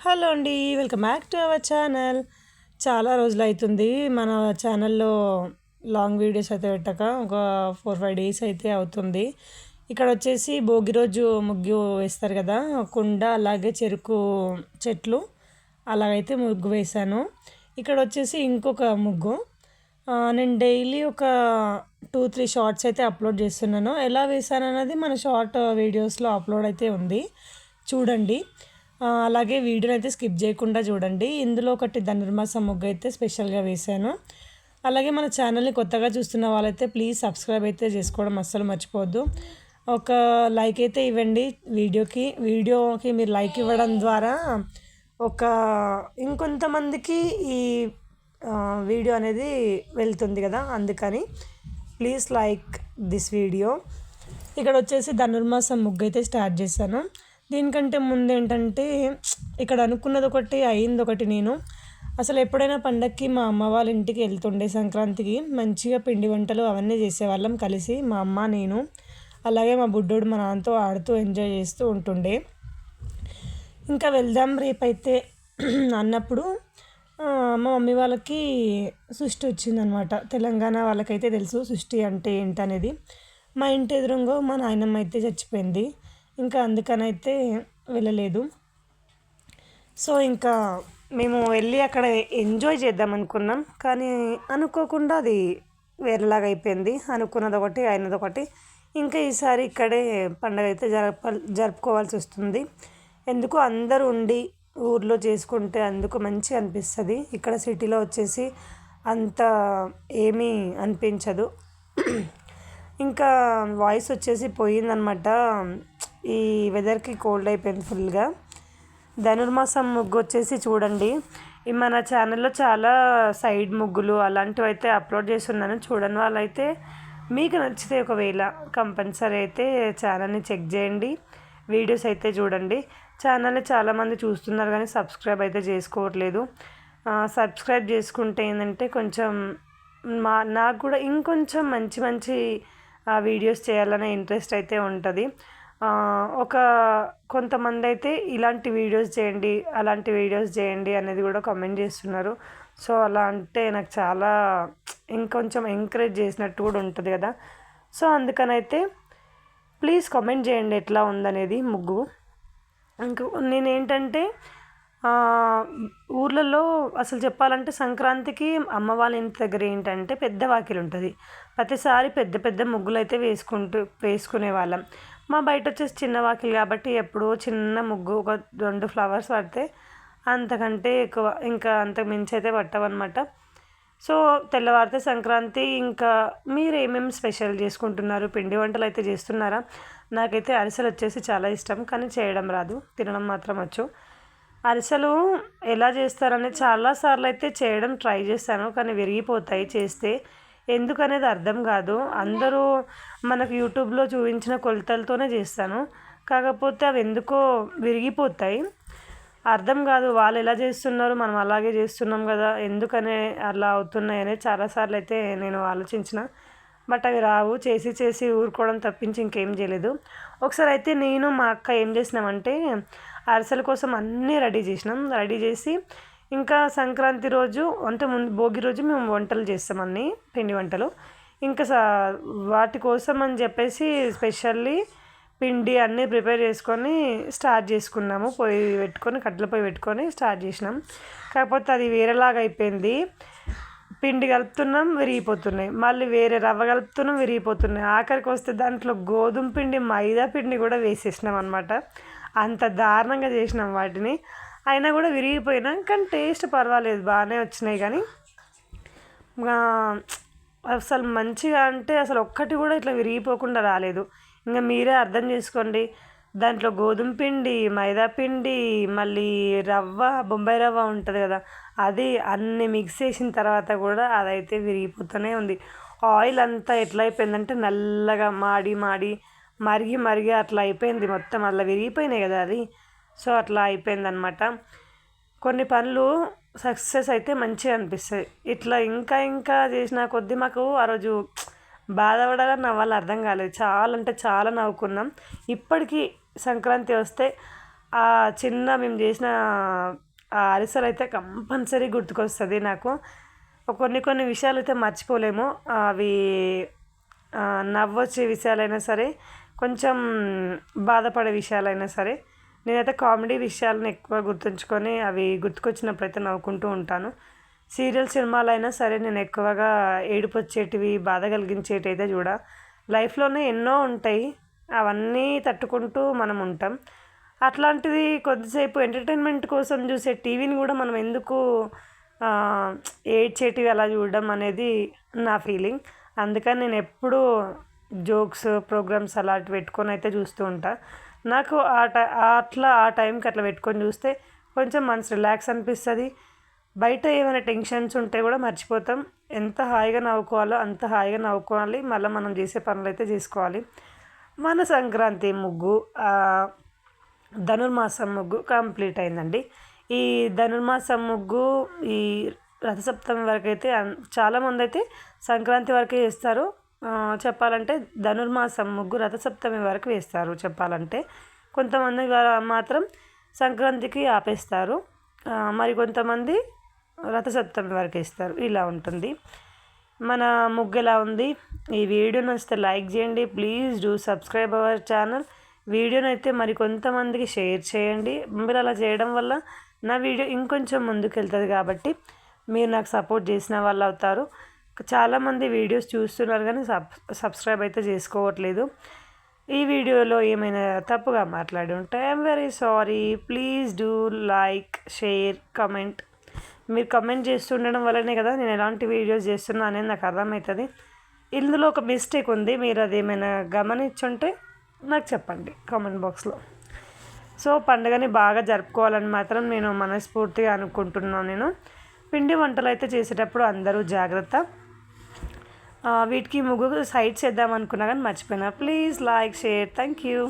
Hello అండి. Welcome back to our channel. చాలా రోజులైతుంది మన ఛానల్‌లో లాంగ్ వీడియోస్ అయితే పెట్టక. ఒక 4, 5 డేస్ అయితే అవుతుంది. ఇక్కడొచ్చేసి భోగి రోజు ముగ్గు వేస్తారు కదా! కుండ అలాగే చెరుకు చెట్లు అలాగైతే ముగ్గు వేశాను. ఇక్కడొచ్చేసి ఇంకొక ముగ్గు. నేను డైలీ ఒక 2, 3 షార్ట్స్ అయితే అప్‌లోడ్ చేస్తున్నాను. ఎలా వేశానన్నది మన షార్ట్ వీడియోస్‌లో అప్‌లోడ్ అయితే ఉంది. చూడండి. అలాగే వీడియోనైతే స్కిప్ చేయకుండా చూడండి. ఇందులో ఒకటి ధనుర్మాసం ముగ్గు అయితే స్పెషల్‌గా వేశాను. అలాగే మన ఛానల్‌ని కొత్తగా చూస్తున్న వాళ్ళైతే ప్లీజ్ సబ్స్క్రైబ్ అయితే చేసుకోవడం అస్సలు మర్చిపోవద్దు. ఒక లైక్ అయితే ఇవ్వండి వీడియోకి మీరు లైక్ ఇవ్వడం ద్వారా ఒక ఇంకొంతమందికి ఈ వీడియో అనేది వెళ్తుంది కదా! అందుకని ప్లీజ్ లైక్ దిస్ వీడియో. ఇక్కడ వచ్చేసి ధనుర్మాసం ముగ్గు అయితే స్టార్ట్ చేశాను. దీనికంటే ముందేంటంటే ఇక్కడ అనుకున్నది ఒకటి అయింది ఒకటి. నేను అసలు ఎప్పుడైనా పండగకి మా అమ్మ వాళ్ళ ఇంటికి వెళ్తుండే సంక్రాంతికి మంచిగా పిండి వంటలు అవన్నీ చేసేవాళ్ళం కలిసి, మా అమ్మ నేను. అలాగే మా బుడ్డోడు మా నాన్నతో ఆడుతూ ఎంజాయ్ చేస్తూ ఉంటుండే. ఇంకా వెళ్దాం రేపైతే అన్నప్పుడు మా మమ్మీ వాళ్ళకి సుష్టి వచ్చిందనమాట. తెలంగాణ వాళ్ళకైతే తెలుసు సుష్టి అంటే ఏంటనేది. మా ఇంటి ఎదురుంగో మా నాయనమ్మ అయితే చచ్చిపోయింది. ఇంకా అందుకనైతే వెళ్ళలేదు. సో ఇంకా మేము వెళ్ళి అక్కడ ఎంజాయ్ చేద్దాం అనుకున్నాం. కానీ అనుకోకుండా అది వేరేలాగా అయిపోయింది. అనుకున్నది ఒకటి అయినది ఒకటి. ఇంకా ఈసారి ఇక్కడే పండగ అయితే జరుపుకోవాల్సి వస్తుంది. ఎందుకు అందరూ ఉండి ఊర్లో చేసుకుంటే అందుకు మంచిగా అనిపిస్తుంది. ఇక్కడ సిటీలో వచ్చేసి అంత ఏమీ అనిపించదు. ఇంకా వాయిస్ వచ్చేసి పోయిందనమాట. ఈ వెదర్కి కోల్డ్ అయిపోయింది ఫుల్గా. ధనుర్మాసం ముగ్గు వచ్చేసి చూడండి. మన ఛానల్లో చాలా సైడ్ ముగ్గులు అలాంటివి అయితే అప్లోడ్ చేస్తున్నాను. చూడని వాళ్ళైతే మీకు నచ్చితే ఒకవేళ కంపల్సరీ అయితే ఛానల్ని చెక్ చేయండి, వీడియోస్ అయితే చూడండి. ఛానల్ని చాలామంది చూస్తున్నారు కానీ సబ్స్క్రైబ్ అయితే చేసుకోవట్లేదు. సబ్స్క్రైబ్ చేసుకుంటే ఏంటంటే కొంచెం నాకు కూడా ఇంకొంచెం మంచి మంచి వీడియోస్ చేయాలనే ఇంట్రెస్ట్ అయితే ఉంటుంది. కొంతమంది అయితే ఇలాంటి వీడియోస్ చేయండి, అలాంటి వీడియోస్ చేయండి అనేది కూడా కామెంట్ చేస్తున్నారు. సో అలా అంటే నాకు చాలా ఇంకొంచెం ఎంకరేజ్ చేసినట్టు కూడా ఉంటుంది కదా. సో అందుకనైతే ప్లీజ్ కామెంట్ చేయండి ఎట్లా ఉందనేది ముగ్గు. ఇంక నేనేంటంటే ఊర్లలో అసలు చెప్పాలంటే సంక్రాంతికి అమ్మ వాళ్ళ ఇంటి దగ్గర ఏంటంటే పెద్ద వాకిలి ఉంటుంది. ప్రతిసారి పెద్ద పెద్ద ముగ్గులు అయితే వేసుకునే వాళ్ళం. మా బయట వచ్చేసి చిన్న వాకిలి కాబట్టి ఎప్పుడో చిన్న ముగ్గు ఒక 2 ఫ్లవర్స్ పడితే అంతకంటే ఎక్కువ ఇంకా అంతకు మించి అయితే పట్టవన్నమాట. సో తెల్లవారితే సంక్రాంతి. ఇంకా మీరు ఏమేమి స్పెషల్ చేసుకుంటున్నారు? పిండి వంటలు అయితే చేస్తున్నారా? నాకైతే అరిసెలు వచ్చేసి చాలా ఇష్టం, కానీ చేయడం రాదు, తినడం మాత్రం వచ్చు. అరిసెలు ఎలా చేస్తారని చాలాసార్లు అయితే చేయడం ట్రై చేశాను, కానీ విరిగిపోతాయి చేస్తే. ఎందుకనేది అర్థం కాదు. అందరూ మనకు యూట్యూబ్లో చూపించిన కొలతలతోనే చేస్తాను, కాకపోతే అవి ఎందుకో విరిగిపోతాయి. అర్థం కాదు వాళ్ళు ఎలా చేస్తున్నారు, మనం అలాగే చేస్తున్నాం కదా, ఎందుకనే అలా అవుతున్నాయి అనేది చాలాసార్లు అయితే నేను ఆలోచించిన. బట్ అవి రావు. చేసి చేసి ఊరుకోవడం తప్పించి ఇంకేం చేయలేదు. ఒకసారి అయితే నేను మా అక్క ఏం చేసినామంటే అరిసెల కోసం అన్నీ రెడీ చేసి ఇంకా సంక్రాంతి రోజు అంటే ముందు భోగి రోజు మేము వంటలు చేస్తాం, అన్నీ పిండి వంటలు. ఇంకా వాటి కోసం అని చెప్పేసి స్పెషల్లీ పిండి అన్నీ ప్రిపేర్ చేసుకొని స్టార్ట్ చేసుకున్నాము. కట్టెల పొయ్యి పెట్టుకొని స్టార్ట్ చేసినాం. కాకపోతే అది వేరేలాగా అయిపోయింది. పిండి కలుపుతున్నాం, విరిగిపోతున్నాయి. మళ్ళీ వేరే రవ్వ కలుపుతున్నాం, విరిగిపోతున్నాయి. ఆఖరికి వస్తే దాంట్లో గోధుమ పిండి, మైదా పిండి కూడా వేసేసినాం అనమాట. అంత దారుణంగా చేసినాం వాటిని. అయినా కూడా విరిగిపోయినా కానీ టేస్ట్ పర్వాలేదు, బాగానే వచ్చినాయి. కానీ అసలు మంచిగా అంటే అసలు ఒక్కటి కూడా ఇట్లా విరిగిపోకుండా రాలేదు. ఇంకా మీరే అర్థం చేసుకోండి. దాంట్లో గోధుమ పిండి, మైదా పిండి, మళ్ళీ రవ్వ, బొంబాయి రవ్వ ఉంటుంది కదా, అది అన్నీ మిక్స్ చేసిన తర్వాత కూడా అదైతే విరిగిపోతూనే ఉంది. ఆయిల్ అంతా ఎట్లా అయిపోయిందంటే నల్లగా మరిగి అట్లా అయిపోయింది మొత్తం. అట్లా విరిగిపోయినాయి కదా అది. సో అట్లా అయిపోయిందనమాట. కొన్ని పనులు సక్సెస్ అయితే మంచిగా అనిపిస్తాయి. ఇట్లా ఇంకా చేసిన కొద్దీ మాకు ఆ రోజు బాధపడాలా నవ్వాలో అర్థం కాలేదు. చాలా అంటే చాలా నవ్వుకున్నాం. ఇప్పటికీ సంక్రాంతి వస్తే ఆ చిన్న మేము చేసిన ఆ అరిసెలు అయితే కంపల్సరీ గుర్తుకొస్తుంది నాకు. కొన్ని కొన్ని విషయాలు అయితే మర్చిపోలేము. అవి నవ్వొచ్చే విషయాలైనా సరే, కొంచెం బాధపడే విషయాలైనా సరే, నేనైతే కామెడీ విషయాలను ఎక్కువ గుర్తుంచుకొని అవి గుర్తుకొచ్చినప్పుడైతే నవ్వుకుంటూ ఉంటాను. సీరియల్ సినిమాలైనా సరే నేను ఎక్కువగా ఏడుపు వచ్చేటివి, బాధ కలిగించేటివి అయితే చూడ. లైఫ్లోనే ఎన్నో ఉంటాయి, అవన్నీ తట్టుకుంటూ మనం ఉంటాం. అట్లాంటిది కొద్దిసేపు ఎంటర్టైన్మెంట్ కోసం చూసే టీవీని కూడా మనం ఎందుకు ఏడ్చేటివి అలా చూడడం అనేది నా ఫీలింగ్. అందుకని నేను ఎప్పుడూ జోక్స్ ప్రోగ్రామ్స్ అలాంటివి పెట్టుకొని అయితే చూస్తూ ఉంటా. నాకు ఆ టైంకి అట్లా పెట్టుకొని చూస్తే కొంచెం మనసు రిలాక్స్ అనిపిస్తుంది. బయట ఏమైనా టెన్షన్స్ ఉంటే కూడా మర్చిపోతాం. ఎంత హాయిగా నవ్వుకోవాలో అంత హాయిగా నవ్వుకోవాలి. మళ్ళీ మనం చేసే పనులు అయితే చేసుకోవాలి. మన సంక్రాంతి ముగ్గు, ధనుర్మాసం ముగ్గు కంప్లీట్ అయిందండి. ఈ ధనుర్మాసం ముగ్గు ఈ రథసప్తమి వరకు అయితే చాలామంది అయితే సంక్రాంతి వరకే వేస్తారు. చెప్పాలంటే ధనుర్మాసం ముగ్గు రథసప్తమి వరకు వేస్తారు చెప్పాలంటే. కొంతమంది మాత్రం సంక్రాంతికి ఆపేస్తారు, మరి కొంతమంది రథసప్తమి వరకు వేస్తారు. ఇలా ఉంటుంది మన ముగ్గు. ఎలా ఉంది? ఈ వీడియో నచ్చితే లైక్ చేయండి. Please do subscribe our channel. వీడియోని అయితే మరి కొంతమందికి షేర్ చేయండి. మీరు అలా చేయడం వల్ల నా వీడియో ఇంకొంచెం ముందుకు వెళ్తుంది కాబట్టి మీరు నాకు సపోర్ట్ చేసిన వాళ్ళు అవుతారు. చాలామంది వీడియోస్ చూస్తున్నారు కానీ సబ్స్క్రైబ్ అయితే చేసుకోవట్లేదు. ఈ వీడియోలో ఏమైనా తప్పుగా మాట్లాడి ఉంటే I'm very sorry. Please do like, share, comment. మీరు కమెంట్ చేస్తుండడం వల్లనే కదా నేను ఎలాంటి వీడియోస్ చేస్తున్నా అనేది నాకు అర్థమవుతుంది. ఇందులో ఒక మిస్టేక్ ఉంది, మీరు అది ఏమైనా గమనించుంటే నాకు చెప్పండి కామెంట్ బాక్స్లో. సో పండుగని బాగా జరుపుకోవాలని మాత్రం నేను మనస్ఫూర్తిగా అనుకుంటున్నాను. నేను పిండి వంటలు అయితే చేసేటప్పుడు అందరూ జాగ్రత్త. వీటికి ముగ్గు సైడ్స్ వేద్దాం అనుకున్నా కానీ మర్చిపోయినా. Please like, share. Thank you.